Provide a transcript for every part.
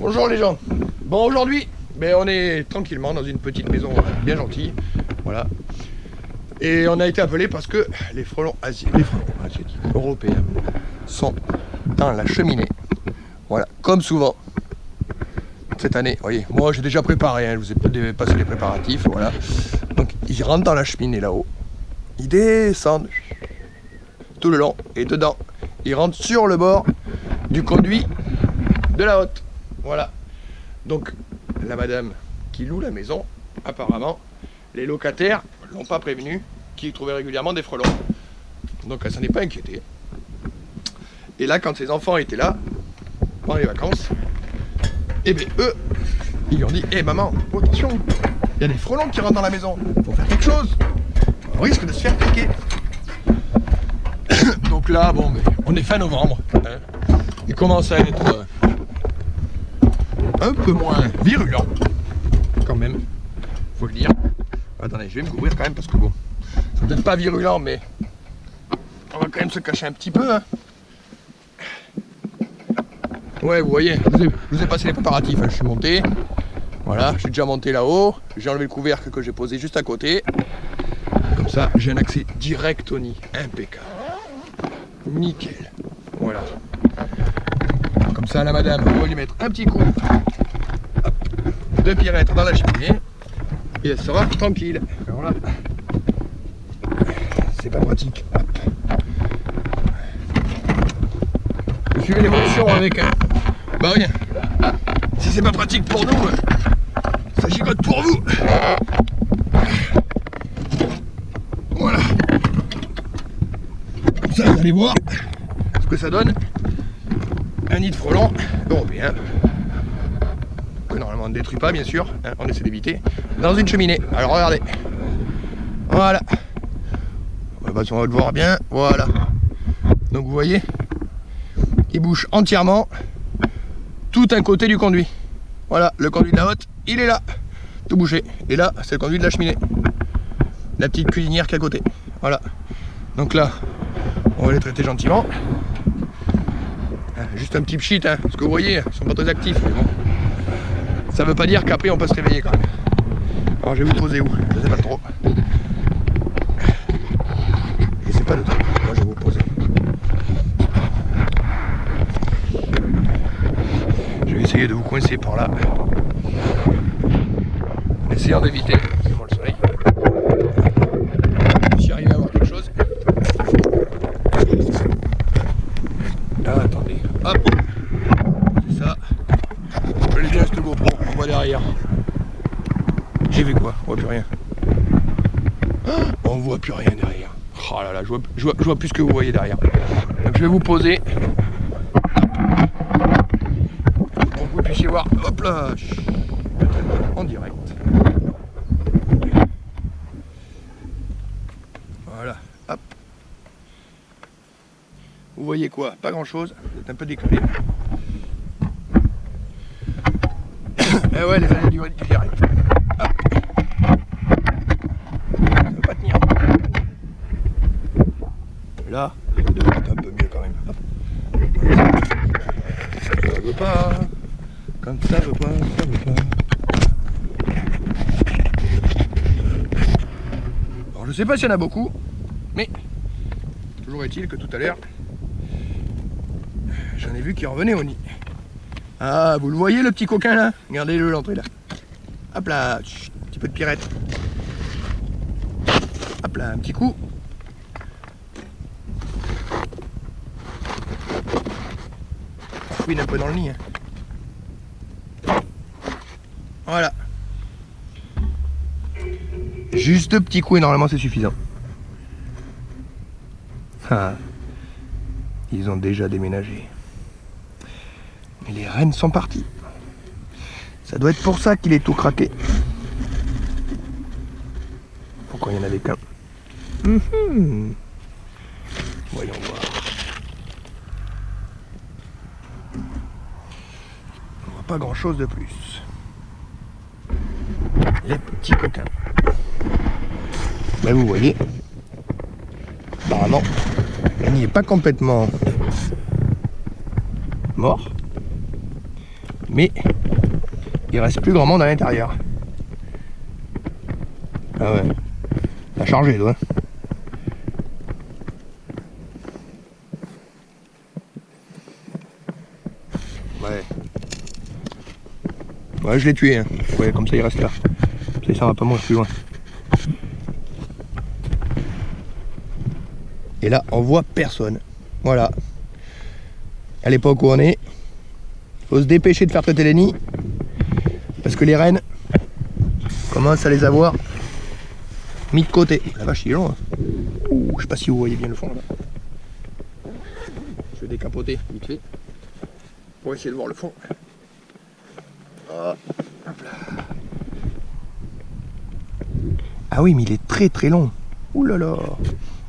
Bonjour les gens. Bon, aujourd'hui, on est tranquillement dans une petite maison bien gentille. Voilà. Et on a été appelé parce que les frelons asiatiques européens sont dans la cheminée. Voilà, comme souvent. Cette année, vous voyez, moi j'ai déjà préparé, je vous ai passé les préparatifs, voilà. Donc ils rentrent dans la cheminée là-haut, ils descendent tout le long, et dedans, ils rentrent sur le bord du conduit de la hotte. Voilà. Donc la madame qui loue la maison, apparemment, les locataires l'ont pas prévenu qu'ils trouvaient régulièrement des frelons. Donc elle s'en est pas inquiétée. Et là, quand ses enfants étaient là, pendant les vacances, et bien eux, ils lui ont dit: hé maman, attention, il y a des frelons qui rentrent dans la maison, faut faire quelque chose, on risque de se faire piquer. Donc là, bon, on est fin novembre, hein. Il commence à être un peu moins virulent, quand même, faut le dire. Attendez, je vais me couvrir quand même parce que bon, c'est peut-être pas virulent, mais on va quand même se cacher un petit peu, hein. Ouais, vous voyez, je vous ai passé les préparatifs, hein. Je suis monté, voilà, je suis déjà monté là-haut, j'ai enlevé le couvercle que j'ai posé juste à côté, comme ça j'ai un accès direct au nid, impeccable, nickel, voilà. Comme ça la madame, on va lui mettre un petit coup de pirette dans la cheminée, et elle sera tranquille. Voilà. C'est pas pratique. Vous suivez l'évolution avec un... Bah oui, si c'est pas pratique pour nous, ça gigote pour vous. Voilà. Comme ça, vous allez voir ce que ça donne. Un nid de frelons européen, que normalement on ne détruit pas, bien sûr, hein, on essaie d'éviter, dans une cheminée. Alors regardez. Voilà. On va le voir bien. Voilà. Donc vous voyez, il bouge entièrement tout un côté du conduit. Voilà, le conduit de la hotte, il est là, tout bouché. Et là, c'est le conduit de la cheminée. La petite cuisinière qui est à côté. Voilà. Donc là, on va les traiter gentiment. Juste un petit pchit, hein, parce que vous voyez, ils sont pas très actifs, mais bon. Ça veut pas dire qu'après on peut se réveiller quand même. Alors je vais vous poser où? Je sais pas trop. Je sais pas le truc. Moi je vais vous poser. Je vais essayer de vous coincer par là. Essayons d'éviter. C'est moi le soleil. Si j'arrive à voir quelque chose. Ah, attendez. Hop. C'est ça. Je l'ai bien cette GoPro. On voit derrière. J'ai vu quoi? On voit plus rien. On voit plus rien derrière. Oh là là, je vois plus ce que vous voyez derrière. Donc je vais vous poser. Pour que vous puissiez voir. Hop là. En direct. Voilà. Hop. Vous voyez quoi? Pas grand chose. Vous êtes un peu décalé. Eh ouais, les années du direct. Hop. Ça ne veut pas tenir. Là, ça devrait être un peu mieux quand même. Hop. Ça veut pas. Comme ça veut pas, ça veut pas. Alors je sais pas s'il y en a beaucoup, mais toujours est-il que tout à l'heure, j'en ai vu qui revenaient au nid. Ah, vous le voyez le petit coquin là? Regardez-le, l'entrée là. Hop là, chut, un petit peu de pirette. Hop là, un petit coup. On fouine un peu dans le nid, hein. Voilà. Juste deux petits coups et normalement c'est suffisant. Ah, ils ont déjà déménagé. Et les rennes sont parties. Ça doit être pour ça qu'il est tout craqué. Pourquoi il n'y en avait qu'un? Voyons voir. On voit pas grand chose de plus. Les petits coquins. Ben vous voyez, apparemment, il n'y est pas complètement mort. Mais il reste plus grand monde à l'intérieur. Ah ouais, t'as chargé toi. Ouais. Ouais, je l'ai tué. Hein. Ouais, comme ça il reste là. Ça va pas moins plus loin. Et là, on voit personne. Voilà. À l'époque où on est, faut se dépêcher de faire traiter les nids. Parce que les rennes commencent à les avoir mis de côté. La vache, il est long. Hein. Ouh, je sais pas si vous voyez bien le fond là. Je vais décapoter vite fait pour essayer de voir le fond. Oh, hop là. Ah oui, mais il est très très long. Ouh là là.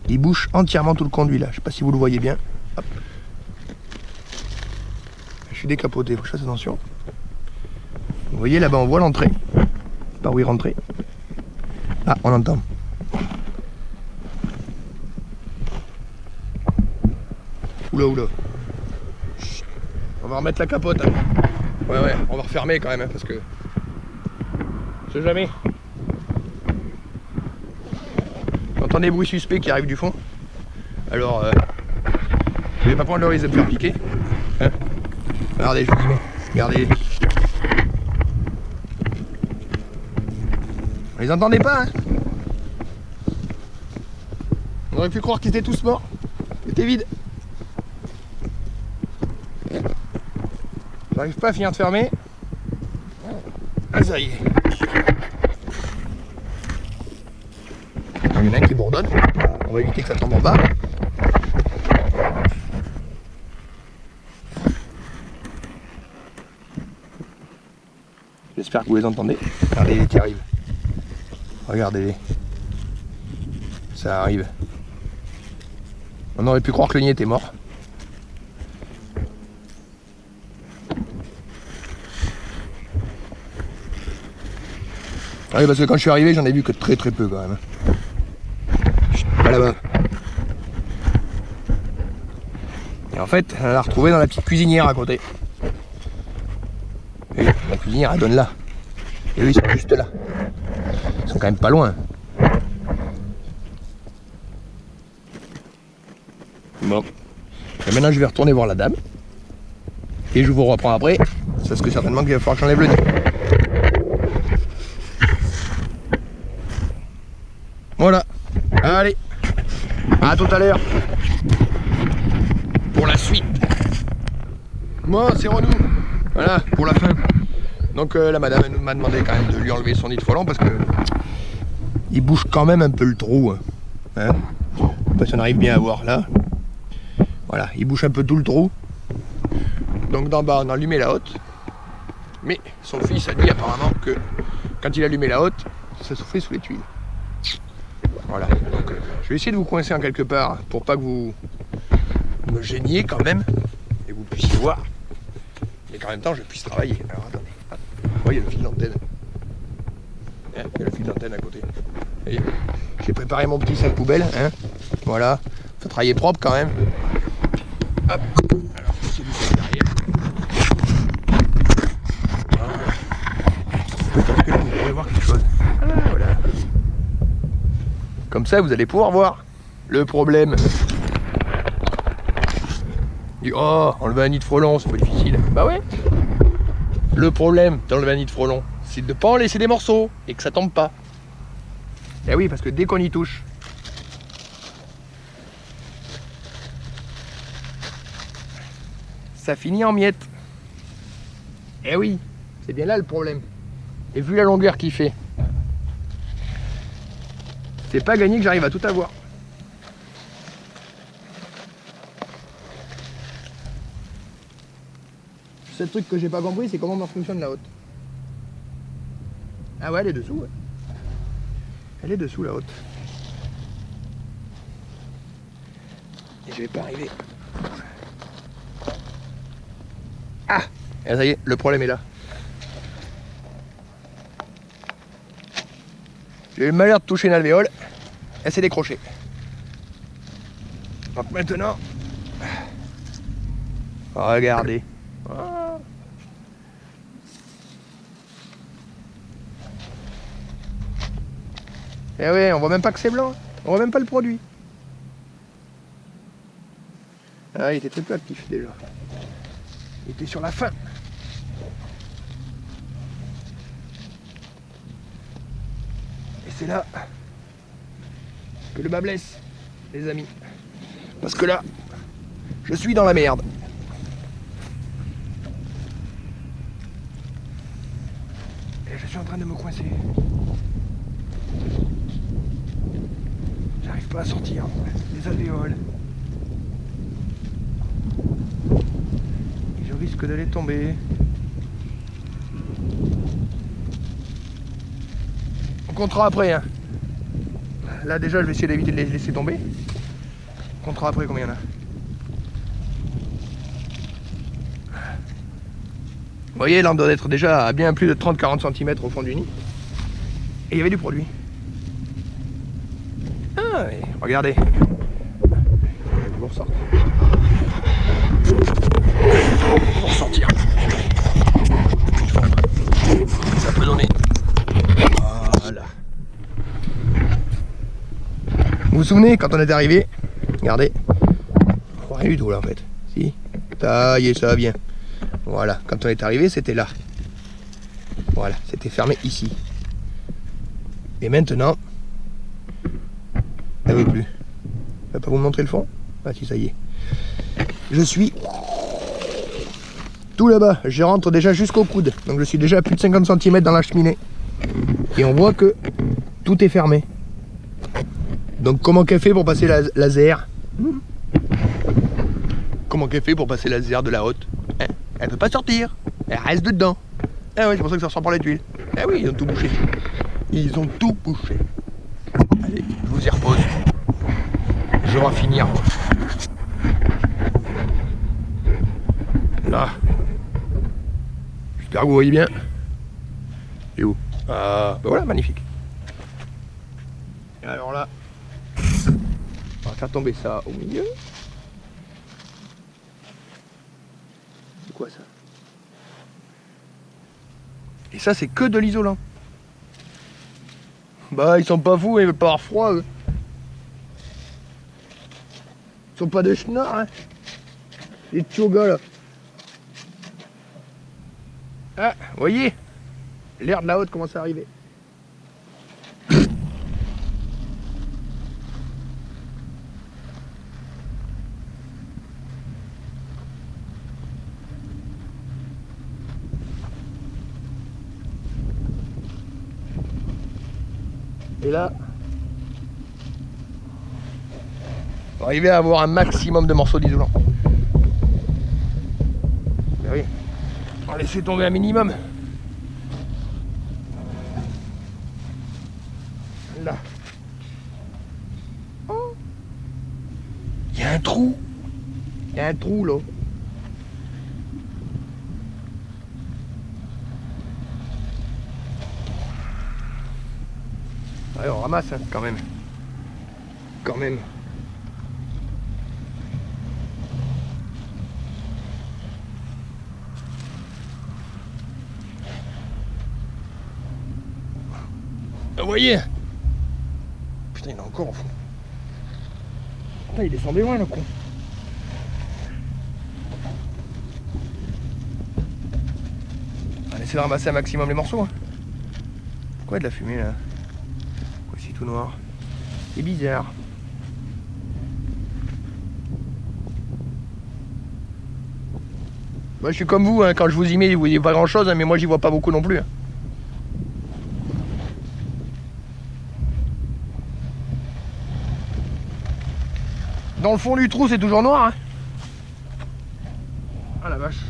Il bouche entièrement tout le conduit là. Je sais pas si vous le voyez bien. Hop. Je suis décapoté, faut que je fasse attention. Vous voyez là-bas, on voit l'entrée. Par où il rentrait. Ah, on entend. Oula, oula. Chut. On va remettre la capote. Hein. Ouais, on va refermer quand même, hein, parce que... Je sais jamais. J'entends des bruits suspects qui arrivent du fond. Alors, je vais pas prendre le risque de me faire piquer. Hein, regardez, je vous dis, mais regardez. Vous les entendez pas, hein? On aurait pu croire qu'ils étaient tous morts. C'était vide. J'arrive pas à finir de fermer. Ah, ça y est. Il y en a un qui bourdonne. On va éviter que ça tombe en bas. J'espère que vous les entendez. Regardez-les qui arrivent. Regardez-les. Ça arrive. On aurait pu croire que le nid était mort. Ah oui, parce que quand je suis arrivé, j'en ai vu que très très peu quand même. Pas là-bas. Et en fait, on l'a retrouvé dans la petite cuisinière à côté. Et la cuisinière, elle donne là. Et eux, ils sont juste là. Ils sont quand même pas loin. Bon. Et maintenant, je vais retourner voir la dame. Et je vous reprends après. Parce que certainement qu'il va falloir que j'enlève le nid. Voilà. Allez. À tout à l'heure. Pour la suite. Moi, c'est Renou. Voilà, pour la fin. Donc la madame m'a demandé quand même de lui enlever son nid de frelon parce que il bouge quand même un peu le trou. Hein. Je sais pas si on arrive bien à voir là. Voilà, il bouge un peu tout le trou. Donc d'en bas on a allumé la haute. Mais son fils a dit apparemment que quand il allumait la haute, ça soufflait sous les tuiles. Voilà, donc je vais essayer de vous coincer en quelque part pour pas que vous me gêniez quand même et vous puissiez voir. Mais qu'en même temps je puisse travailler. Alors attendez. Oh, il y a le fil d'antenne. Il y a le fil d'antenne à côté. J'ai préparé mon petit sac poubelle. Hein. Voilà. Faut travailler propre quand même. Hop. Alors, c'est du sac derrière. Voilà. Peut-être que là, vous pourrez voir quelque chose. Ah, voilà. Comme ça, vous allez pouvoir voir le problème. Oh, enlever un nid de frelon, c'est pas difficile. Bah ouais. Le problème d'enlever un nid de frelon, c'est de ne pas en laisser des morceaux et que ça tombe pas. Eh oui, parce que dès qu'on y touche, ça finit en miettes. Eh oui, c'est bien là le problème. Et vu la longueur qu'il fait, c'est pas gagné que j'arrive à tout avoir. Le seul truc que j'ai pas compris, c'est comment fonctionne la haute. Ah ouais, elle est dessous. Ouais. Elle est dessous la haute. Et je vais pas arriver. Ah, et ça y est, le problème est là. J'ai eu le malheur de toucher une alvéole. Elle s'est décrochée. Donc maintenant, regardez. Eh ouais, on voit même pas que c'est blanc. On voit même pas le produit. Ah, il était très peu actif déjà. Il était sur la fin. Et c'est là que le bas blesse, les amis. Parce que là, je suis dans la merde. Et je suis en train de me coincer. J'arrive pas à sortir les alvéoles. Et je risque d'aller tomber. On comptera après, hein. Là déjà je vais essayer d'éviter de les laisser tomber. On comptera après combien il y en a. Vous voyez, là on doit être déjà à bien plus de 30-40 cm au fond du nid. Et il y avait du produit. Ah, et regardez. Ils vont ressortir. Ils vont ressortir. Ça peut donner. Voilà. Vous vous souvenez quand on est arrivé? Regardez. Oh, rien du tout là en fait. Si. Ça y est, ça va bien. Voilà. Quand on est arrivé, c'était là. Voilà. C'était fermé ici. Et maintenant, elle veut plus. Je vais pas vous montrer le fond? Ah si, ça y est. Je suis tout là-bas. Je rentre déjà jusqu'au coude. Donc je suis déjà à plus de 50 cm dans la cheminée. Et on voit que tout est fermé. Donc comment qu'elle fait pour passer la laser? Comment qu'elle fait pour passer la laser de la haute? Hein? Elle peut pas sortir. Elle reste dedans. Ah oui, c'est pour ça que ça ressort par les tuiles. Ah oui, ils ont tout bouché. Ils ont tout bouché. Allez, je vous y repose. Je vais en finir. Là. J'espère que vous voyez bien. Et où? Ah, ben voilà, magnifique. Et alors là, on va faire tomber ça au milieu. C'est quoi ça? Et ça, c'est que de l'isolant. Bah, ils sont pas fous, ils veulent pas avoir froid, eux. Ils sont pas de schnorr, hein. Les tchogas, là. Ah, vous voyez? L'air de la haute commence à arriver. Et là, on va arriver à avoir un maximum de morceaux d'isolant. Ben oui, on va laisser tomber un minimum. Là. Oh. Il y a un trou. Il y a un trou là. Allez, on ramasse hein, quand même. Quand même. Vous voyez? Putain, il est encore au fond. Putain, il descendait loin le con. On va essayer de ramasser un maximum les morceaux. Hein. Pourquoi il y a de la fumée là? Pourquoi c'est tout noir? C'est bizarre. Moi je suis comme vous, hein. Quand je vous y mets, vous voyez pas grand chose, hein, mais moi j'y vois pas beaucoup non plus. Hein. Dans le fond du trou, c'est toujours noir. Hein. Ah la vache.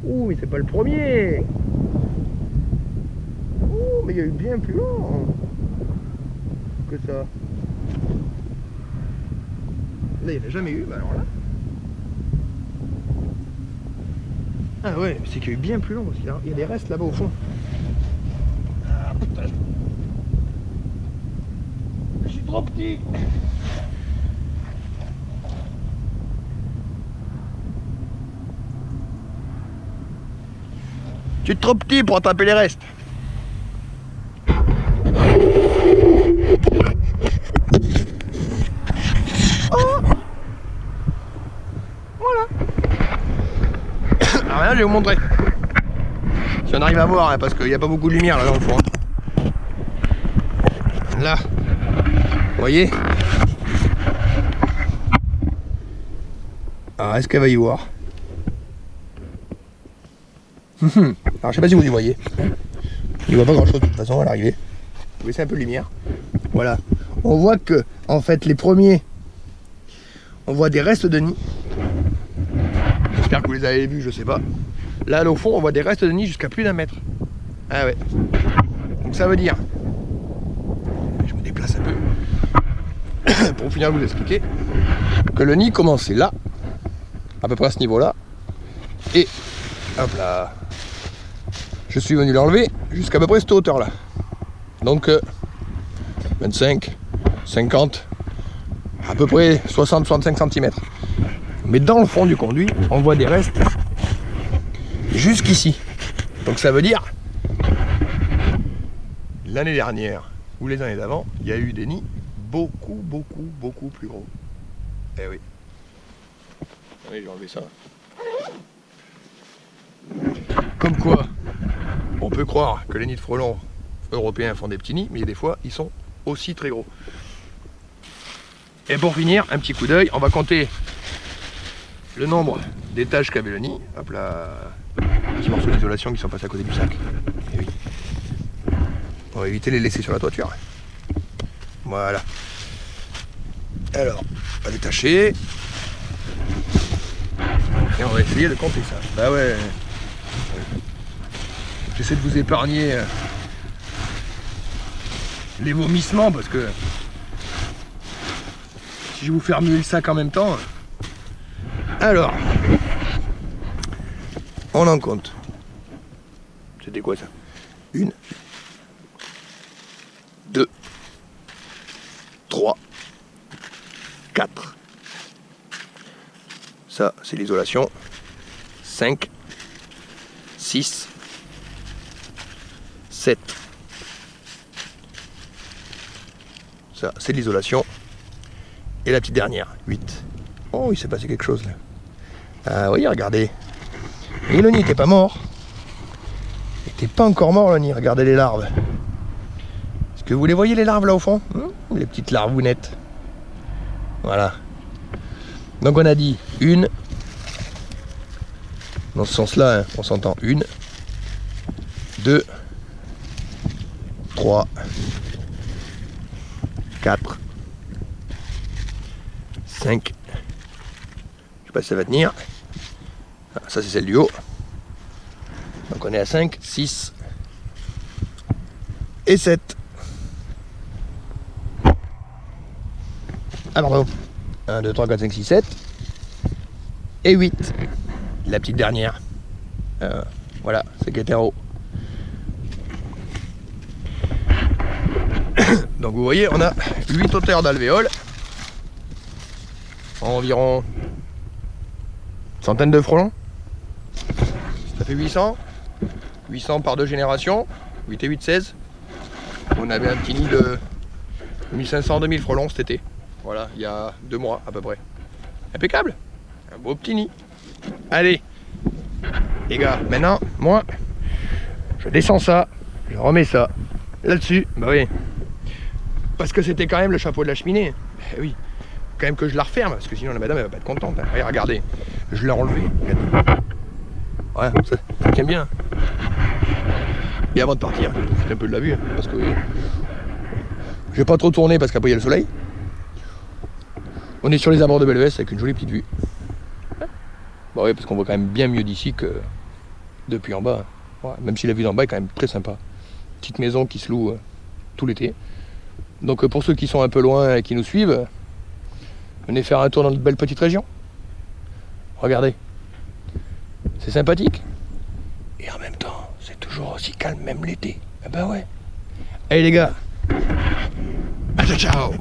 Ouh, mais c'est pas le premier. Ouh, mais il y a eu bien plus long que ça. Là, il n'y en a jamais eu, bah alors là. Ah ouais, c'est qu'il y a eu bien plus long, parce qu'il y a des restes là-bas au fond. Ah putain. Je suis trop petit. Tu es trop petit pour attraper les restes. Oh. Voilà. Alors là, je vais vous montrer. Si on arrive à voir, hein, parce qu'il n'y a pas beaucoup de lumière là dans le fond. Là, vous voyez? Alors, est-ce qu'elle va y voir? Alors, je sais pas si vous y voyez. Il voit pas grand chose de toute façon à l'arrivée. Vous laissez un peu de lumière. Voilà. On voit que, en fait, les premiers, on voit des restes de nid. J'espère que vous les avez vus, je sais pas. Là, au fond, on voit des restes de nid jusqu'à plus d'1 mètre. Ah ouais. Donc ça veut dire, je me déplace un peu, pour finir de vous expliquer, que le nid commençait là, à peu près à ce niveau-là, et hop là, je suis venu l'enlever jusqu'à peu près cette hauteur-là. Donc 25, 50, à peu près 60-65 cm. Mais dans le fond du conduit, on voit des restes jusqu'ici. Donc ça veut dire, l'année dernière, ou les années d'avant, il y a eu des nids beaucoup plus gros. Eh oui. Oui, j'ai enlevé ça. Comme quoi, on peut croire que les nids de frelons européens font des petits nids, mais des fois, ils sont aussi très gros. Et pour finir, un petit coup d'œil, on va compter le nombre d'étages qu'avait le nid. Hop là, petits morceaux d'isolation qui sont passés à côté du sac. Et oui. On va éviter de les laisser sur la toiture. Voilà. Alors, on va détacher. Et on va essayer de compter ça. Bah ouais. J'essaie de vous épargner les vomissements parce que si je vous fais remuer le sac en même temps. Alors, on en compte. C'était quoi ça? 1, 2, 3, 4. Ça, c'est l'isolation. 5, 6, 7. Ça, c'est l'isolation. Et la petite dernière, 8. Oh, il s'est passé quelque chose là. Ah oui, regardez. Et le nid n'était pas mort. Il n'était pas encore mort le nid, regardez les larves. Est-ce que vous les voyez les larves là au fond? Les petites larvounettes. Voilà. Donc on a dit 1. Dans ce sens-là, hein, on s'entend 1, 2, 3, 4, 5. Je sais pas si ça va tenir. Ah, ça c'est celle du haut. Donc on est à 5, 6 et 7. Ah pardon. 1, 2, 3, 4, 5, 6, 7 et 8. La petite dernière. Voilà, c'est qui était en haut. Donc vous voyez, on a 8 hauteurs d'alvéoles. Environ centaine de frelons. Ça fait 800. 800 par 2 générations. 8 et 8, 16. On avait un petit nid de 1500-2000 frelons cet été. Voilà, il y a 2 mois à peu près. Impeccable. Un beau petit nid. Allez, les gars, maintenant, moi, je descends ça, je remets ça là-dessus. Bah oui, parce que c'était quand même le chapeau de la cheminée. Eh oui, quand même que je la referme, parce que sinon la madame elle va pas être contente. Hein. Allez, regardez, je l'ai enlevé. Ouais, ça tient bien. Et avant de partir, je vais profiter un peu de la vue, hein, parce que je vais pas trop tourner parce qu'après il y a le soleil. On est sur les abords de Belvès avec une jolie petite vue. Bah oui, parce qu'on voit quand même bien mieux d'ici que depuis en bas. Ouais, même si la vue d'en bas est quand même très sympa. Petite maison qui se loue tout l'été. Donc pour ceux qui sont un peu loin et qui nous suivent, venez faire un tour dans notre belle petite région. Regardez. C'est sympathique. Et en même temps, c'est toujours aussi calme, même l'été. Ah bah ouais. Allez les gars. À ciao ciao.